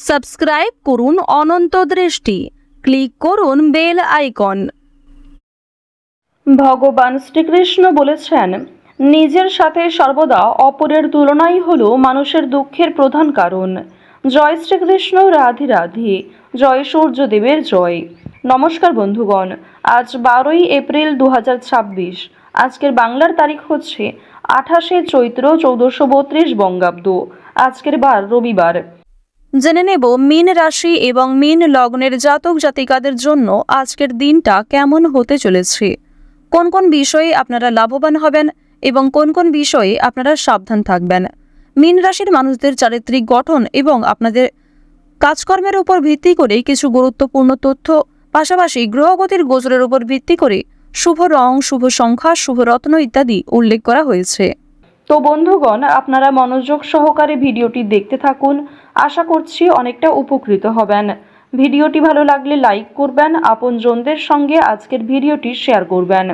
Subscribe করুন অনন্ত দৃষ্টি, click করুন বেল আইকন। ভগবান শ্রীকৃষ্ণ বলেছেন, নিজের সাথে সর্বদা অপরের তুলনাই হলো মানুষের দুঃখের প্রধান কারণ। জয় শ্রীকৃষ্ণ, রাধে রাধে, জয় সূর্যদেবের জয়। নমস্কার বন্ধুগণ, আজ 12ই এপ্রিল 2026। আজকের বাংলার তারিখ হচ্ছে 28শে চৈত্র 1432 বঙ্গাব্দ। আজকের বার রবিবার। জেনে নেব মীন রাশি এবং মীন লগ্নের জাতক জাতিকাদের জন্য আজকের দিনটা কেমন হতে চলেছে, কোন কোন বিষয়ে আপনারা লাভবান হবেন এবং কোন কোন বিষয়ে আপনারা সাবধান থাকবেন। মীন রাশির মানুষদের চারিত্রিক গঠন এবং আপনাদের কাজকর্মের উপর ভিত্তি করে কিছু গুরুত্বপূর্ণ তথ্য, পাশাপাশি গ্রহগতির গোচরের উপর ভিত্তি করে শুভ রং, শুভ সংখ্যা, শুভ রত্ন ইত্যাদি উল্লেখ করা হয়েছে। তো বন্ধুগণ, আপনারা মনোযোগ সহকারে ভিডিওটি দেখতে থাকুন। আশা করছি অনেকটা উপকৃত হবেন। ভিডিওটি ভালো লাগলে লাইক করবেন, আপনজনদের সঙ্গে আজকের ভিডিওটি শেয়ার করবেন।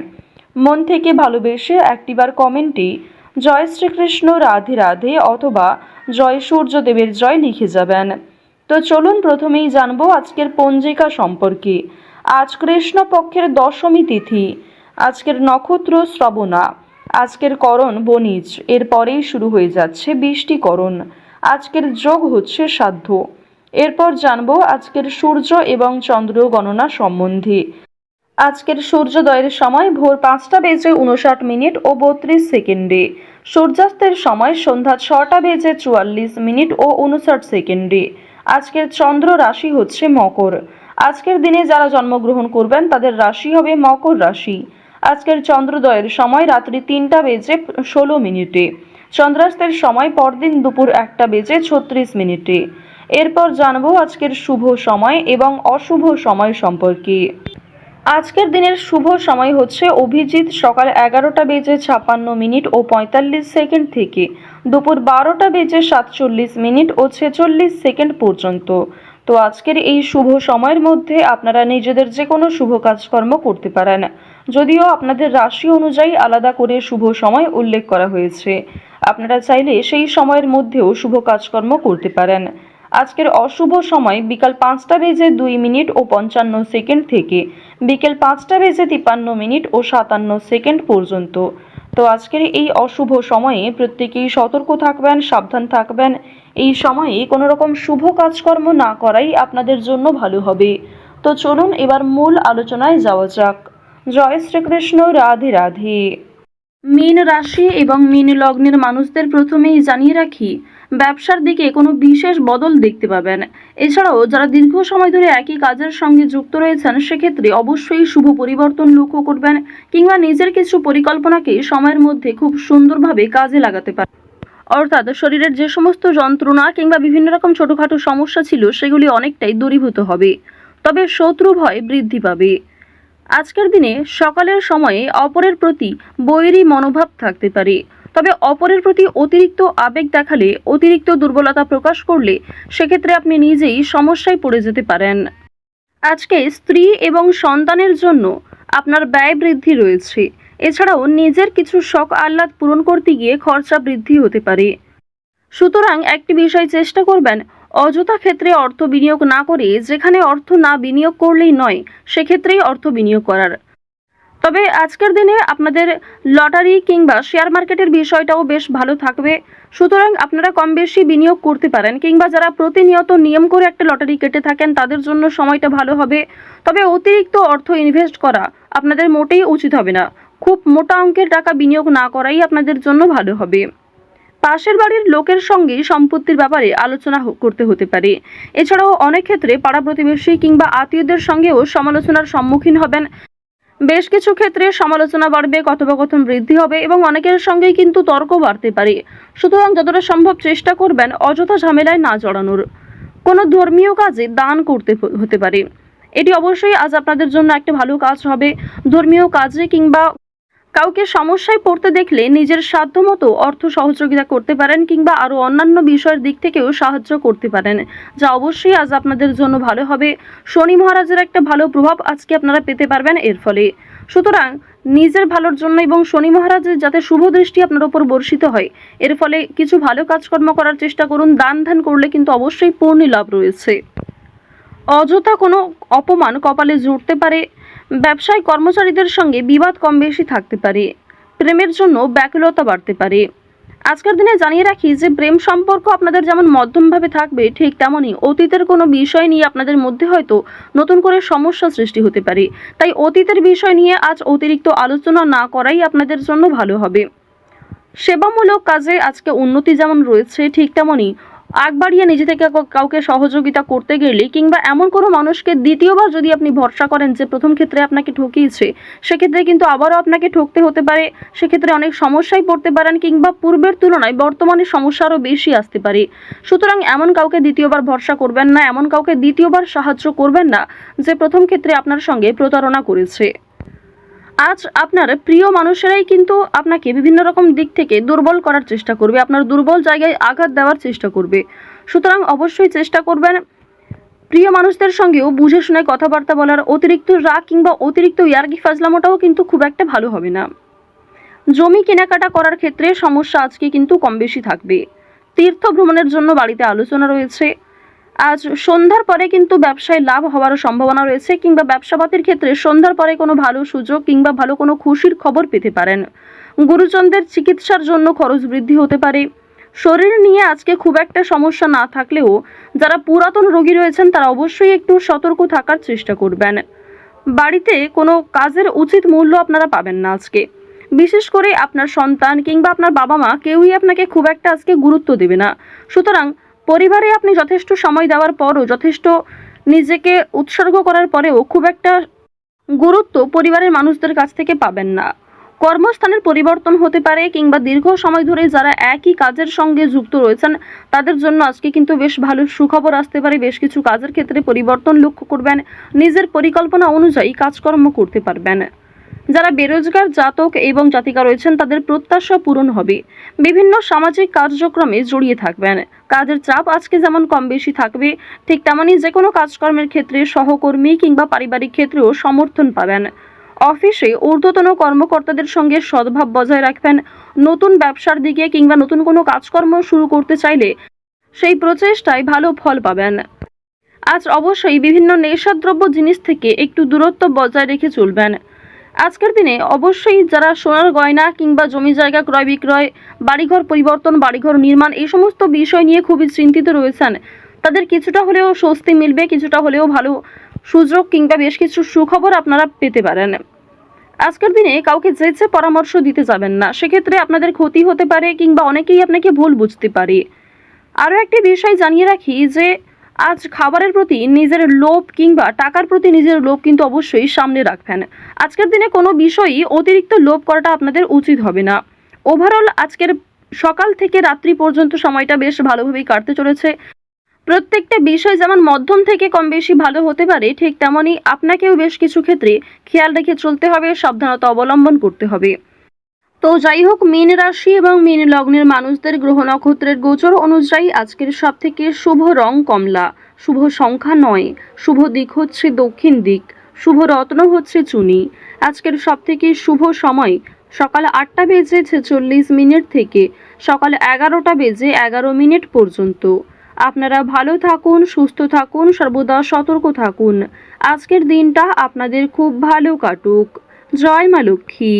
মন থেকে ভালোবেসে একটিবার কমেন্টে জয় শ্রীকৃষ্ণ, রাধে রাধে অথবা জয় সূর্যদেবের জয় লিখে যাবেন। তো চলুন প্রথমেই জানবো আজকের পঞ্জিকা সম্পর্কে। আজ কৃষ্ণপক্ষের দশমী তিথি। আজকের নক্ষত্র শ্রবণা। আজকের করণ বণিজ। এরপরেই শুরু হয়ে যাচ্ছে বৃষ্টিকরণ। আজকের যোগ হচ্ছে সাধ্য। এরপর জানবো আজকের সূর্য এবং চন্দ্র গণনা সম্বন্ধে। আজকের সূর্যোদয়ের সময় ভোর 5টা বেজে 59 মিনিট ও 32 সেকেন্ডে। সূর্যাস্তের সময় সন্ধ্যা 6টা বেজে 44 মিনিট ও 59 সেকেন্ডে। আজকের চন্দ্র রাশি হচ্ছে মকর। আজকের দিনে যারা জন্মগ্রহণ করবেন তাদের রাশি হবে মকর রাশি। আজকের চন্দ্রোদয়ের সময় রাত্রি 3টা বেজে 16 মিনিটে। চন্দ্রাস্তের সময় পরদিন দুপুর 1টা বেজে 36 মিনিটে। এরপর জানবো আজকের শুভ সময় এবং অশুভ সময় সম্পর্কে। আজকের দিনের শুভ সময় হচ্ছে অভিজিৎ সকাল 11টা বেজে 56 মিনিট ও 45 সেকেন্ড থেকে দুপুর 12টা বেজে 47 মিনিট ও 46 সেকেন্ড পর্যন্ত। তো আজকের এই শুভ সময়ের মধ্যে আপনারা নিজেদের যে কোনো শুভ কাজকর্ম করতে পারেন, যদিও আপনাদের রাশি অনুযায়ী আলাদা করে শুভ সময় উল্লেখ করা হয়েছে। আপনারা চাইলে সেই সময়ের মধ্যেও শুভ কাজকর্ম করতে পারেন। আজকের অশুভ সময় বিকাল 5টা বেজে 2 মিনিট ও 55 সেকেন্ড থেকে বিকেল 5টা বেজে 53 মিনিট ও 57 সেকেন্ড পর্যন্ত। তো আজকের এই অশুভ সময়ে প্রত্যেকেই সতর্ক থাকবেন, সাবধান থাকবেন। এই সময়ে কোনো রকম শুভ কাজকর্ম না করাই আপনাদের জন্য ভালো হবে। তো চলুন এবার মূল আলোচনায় যাওয়া যাক। জয় শ্রীকৃষ্ণ, রাধে রাধে। মীন রাশি এবং মীন লগ্নের মানুষদের প্রথমেই জানিয়ে রাখি, ব্যবসার দিকে কোনো বিশেষ বদল দেখতে পাবেন। এছাড়াও যারা দীর্ঘ সময় ধরে একই কাজের সঙ্গে যুক্ত রয়েছেন সেক্ষেত্রে অবশ্যই শুভ পরিবর্তন লক্ষ্য করবেন, কিংবা নিজের কিছু পরিকল্পনাকে সময়ের মধ্যে খুব সুন্দরভাবে কাজে লাগাতে পারেন। অর্থাৎ শরীরের যে সমস্ত যন্ত্রণা কিংবা বিভিন্ন রকম ছোটোখাটো সমস্যা ছিল সেগুলি অনেকটাই দূরীভূত হবে, তবে শত্রু ভয় বৃদ্ধি পাবে। আজকের দিনে সকালের সময়ে অপরের প্রতি বৈরী মনোভাব থাকতে পারে, তবে অপরের প্রতি অতিরিক্ত আবেগ দেখালে, অতিরিক্ত দুর্বলতা প্রকাশ করলে সেক্ষেত্রে আপনি নিজেই সমস্যায় পড়ে যেতে পারেন। আজকে স্ত্রী এবং সন্তানের জন্য আপনার ব্যয় বৃদ্ধি রয়েছে। এছাড়াও নিজের কিছু শখ আহ্লাদ পূরণ করতে গিয়ে খরচা বৃদ্ধি হতে পারে। সুতরাং একটি বিষয় চেষ্টা করবেন, অযথা ক্ষেত্রে অর্থ বিনিয়োগ না করে যেখানে অর্থ না বিনিয়োগ করলেই নয় সেক্ষেত্রেই অর্থ বিনিয়োগ করার। তবে আজকের দিনে আপনাদের লটারি কিংবা শেয়ার মার্কেটের বিষয়টাও বেশ ভালো থাকবে। সুতরাং আপনারা কম বেশি বিনিয়োগ করতে পারেন, কিংবা যারা প্রতিনিয়ত নিয়ম করে একটা লটারি কেটে থাকেন তাদের জন্য সময়টা ভালো হবে। তবে অতিরিক্ত অর্থ ইনভেস্ট করা আপনাদের মোটেই উচিত হবে না। খুব মোটা অঙ্কের টাকা বিনিয়োগ না করাই আপনাদের জন্য ভালো হবে। পাশের বাড়ির লোকের সঙ্গে সম্পত্তির ব্যাপারে আলোচনা করতে হতে পারে। এছাড়াও অনেক ক্ষেত্রে পাড়া প্রতিবেশী কিংবা আত্মীয়দের সঙ্গেও সমালোচনার সম্মুখীন হবেন। বেশ কিছু ক্ষেত্রে সমালোচনা বাড়বে, কথোপকথন বৃদ্ধি হবে এবং অনেকের সঙ্গেই কিন্তু তর্ক বাড়তে পারে। সুতরাং যতটা সম্ভব চেষ্টা করবেন অযথা ঝামেলায় না জড়ানোর। কোনো ধর্মীয় কাজে দান করতে হতে পারে। এটি অবশ্যই আজ আপনাদের জন্য একটা ভালো কাজ হবে। ধর্মীয় কাজে কিংবা কাউকে সমস্যায় পড়তে দেখলে নিজের সাধ্যমতো অর্থ সহযোগিতা করতে পারেন কিংবা আরও অন্যান্য বিষয়ের দিক থেকেও সাহায্য করতে পারেন, যা অবশ্যই আজ আপনাদের জন্য ভালো হবে। শনি মহারাজের একটা ভালো প্রভাব আজকে আপনারা পেতে পারবেন এর ফলে। সুতরাং নিজের ভালোর জন্য এবং শনি মহারাজের যাতে শুভ দৃষ্টি আপনার উপর বর্ষিত হয়, এর ফলে কিছু ভালো কাজকর্ম করার চেষ্টা করুন। দান ধ্যান করলে কিন্তু অবশ্যই পূর্ণ লাভ রয়েছে। অযথা কোনো অপমান কপালে জুটতে পারে। ব্যবসায় কর্মচারীদের সঙ্গে বিবাদ কম বেশি থাকতে পারে। প্রেমের জন্য ব্যাকুলতা বাড়তে পারে। আজকের দিনে জানিয়ে রাখি যে প্রেম সম্পর্ক আপনাদের যেমন মধ্যমভাবে থাকবে, ঠিক তেমনই অতীতের কোনো বিষয় নিয়ে আপনাদের মধ্যে হয়তো নতুন করে সমস্যা সৃষ্টি হতে পারে। তাই অতীতের বিষয় নিয়ে আজ অতিরিক্ত আলোচনা না করাই আপনাদের জন্য ভালো হবে। সেবামূলক কাজে আজকে উন্নতি যেমন রয়েছে, ঠিক তেমনই আগ বাড়িয়ে নিজে থেকে কাউকে সহযোগিতা করতে গেলে কিংবা এমন কোনো মানুষকে দ্বিতীয়বার যদি আপনি ভরসা করেন যে প্রথম ক্ষেত্রে আপনাকে ঠকিয়েছে, সেক্ষেত্রে কিন্তু আবারও আপনাকে ঠকতে হতে পারে। সেক্ষেত্রে অনেক সমস্যায় পড়তে পারেন কিংবা পূর্বের তুলনায় বর্তমানে সমস্যা আরও বেশি আসতে পারে। সুতরাং এমন কাউকে দ্বিতীয়বার ভরসা করবেন না, এমন কাউকে দ্বিতীয়বার সাহায্য করবেন না যে প্রথম ক্ষেত্রে আপনার সঙ্গে প্রতারণা করেছে। আজ আপনার প্রিয় মানুষেরাই কিন্তু আপনাকে বিভিন্ন রকম দিক থেকে দুর্বল করার চেষ্টা করবে, আপনার দুর্বল জায়গায় আঘাত দেওয়ার চেষ্টা করবে। সুতরাং অবশ্যই চেষ্টা করবেন প্রিয় মানুষদের সঙ্গেও বুঝে শুনে কথাবার্তা বলার। অতিরিক্ত রাগ কিংবা অতিরিক্ত ইয়ার্কি ফাজলামোটাও কিন্তু খুব একটা ভালো হবে না। জমি কেনাকাটা করার ক্ষেত্রে সমস্যা আজকে কিন্তু কম বেশি থাকবে। তীর্থ ভ্রমণের জন্য বাড়িতে আলোচনা রয়েছে। আজ সন্ধ্যার পরে কিন্তু ব্যবসায় লাভ হওয়ার সম্ভাবনা রয়েছে কিংবা ব্যবসাপাতির ক্ষেত্রে সন্ধ্যার পরে কোনো ভালো সুযোগ কিংবা ভালো কোনো খুশির খবর পেতে পারেন। গুরুজনদের চিকিৎসার জন্য খরচ বৃদ্ধি হতে পারে। শরীর নিয়ে আজকে খুব একটা সমস্যা না থাকলেও যারা পুরাতন রোগী রয়েছেন তারা অবশ্যই একটু সতর্ক থাকার চেষ্টা করবেন। বাড়িতে কোনো কাজের উচিত মূল্য আপনারা পাবেন না আজকে। বিশেষ করে আপনার সন্তান কিংবা আপনার বাবা মা কেউই আপনাকে খুব একটা আজকে গুরুত্ব দেবে না। সুতরাং পরিবারে আপনি যথেষ্ট সময় দেওয়ার পরও, যথেষ্ট নিজেকে উৎসর্গ করার পরেও খুব একটা গুরুত্ব পরিবারের মানুষদের কাছ থেকে পাবেন না। কর্মস্থানের পরিবর্তন হতে পারে কিংবা দীর্ঘ সময় ধরে যারা একই কাজের সঙ্গে যুক্ত রয়েছেন তাদের জন্য আজকে কিন্তু বেশ ভালো সুখবর আসতে পারে। বেশ কিছু কাজের ক্ষেত্রে পরিবর্তন লক্ষ্য করবেন। নিজের পরিকল্পনা অনুযায়ী কাজকর্ম করতে পারবেন। যারা বেরোজগার জাতক এবং জাতিকা রয়েছেন তাদের প্রত্যাশা পূরণ হবে। বিভিন্ন সামাজিক কার্যক্রমে জড়িয়ে থাকবেন। কাজের চাপ আজকে যেমন কম বেশি থাকবে, ঠিক তেমনই যে কোনো কাজকর্মের ক্ষেত্রে সহকর্মী কিংবা পারিবারিক ক্ষেত্রেও সমর্থন পাবেন। অফিসে ঊর্ধ্বতন কর্মকর্তাদের সঙ্গে সদ্ভাব বজায় রাখবেন। নতুন ব্যবসার দিকে কিংবা নতুন কোনো কাজকর্ম শুরু করতে চাইলে সেই প্রচেষ্টায় ভালো ফল পাবেন। আজ অবশ্যই বিভিন্ন নেশাদ্রব্য জিনিস থেকে একটু দূরত্ব বজায় রেখে চলবেন। আজকের দিনে অবশ্যই যারা সোনার গয়না কিংবা জমি জায়গা ক্রয় বিক্রয়, বাড়িঘর পরিবর্তন, বাড়িঘর নির্মাণ এই সমস্ত বিষয় নিয়ে খুবই চিন্তিত রয়েছেন, তাদের কিছুটা হলেও স্বস্তি মিলবে, কিছুটা হলেও ভালো সুযোগ কিংবা বেশ কিছু সুখবর আপনারা পেতে পারেন। আজকের দিনে কাউকে যেচে পরামর্শ দিতে যাবেন না, সেক্ষেত্রে আপনাদের ক্ষতি হতে পারে কিংবা অনেকেই আপনাকে ভুল বুঝতে পারে। আরও একটি বিষয় জানিয়ে রাখি যে আজ খাবারের প্রতি নিজের লোভ কিংবা টাকার প্রতি নিজের লোভ কিন্তু অবশ্যই সামনে রাখবেন। আজকের দিনে কোনো বিষয়ই অতিরিক্ত লোভ করাটা আপনাদের উচিত হবে না। ওভারঅল আজকের সকাল থেকে রাত্রি পর্যন্ত সময়টা বেশ ভালোভাবেই কাটতে চলেছে। প্রত্যেকটা বিষয় যেমন মধ্যম থেকে কম বেশি ভালো হতে পারে, ঠিক তেমনই আপনাকেও বেশ কিছু ক্ষেত্রে খেয়াল রেখে চলতে হবে, সাবধানতা অবলম্বন করতে হবে। তো যাই হোক, মীন রাশি এবং মীন লগ্নের মানুষদের গ্রহ নক্ষত্রের গোচর অনুযায়ী আজকের সবথেকে শুভ রং কমলা, শুভ সংখ্যা 9, শুভ দিক হচ্ছে দক্ষিণ দিক, শুভ রত্ন হচ্ছে চুনি। আজকের সবথেকে শুভ সময় সকাল 8:46 থেকে সকাল 11:11 পর্যন্ত। আপনারা ভালো থাকুন, সুস্থ থাকুন, সর্বদা সতর্ক থাকুন। আজকের দিনটা আপনাদের খুব ভালো কাটুক। জয় মা লক্ষ্মী।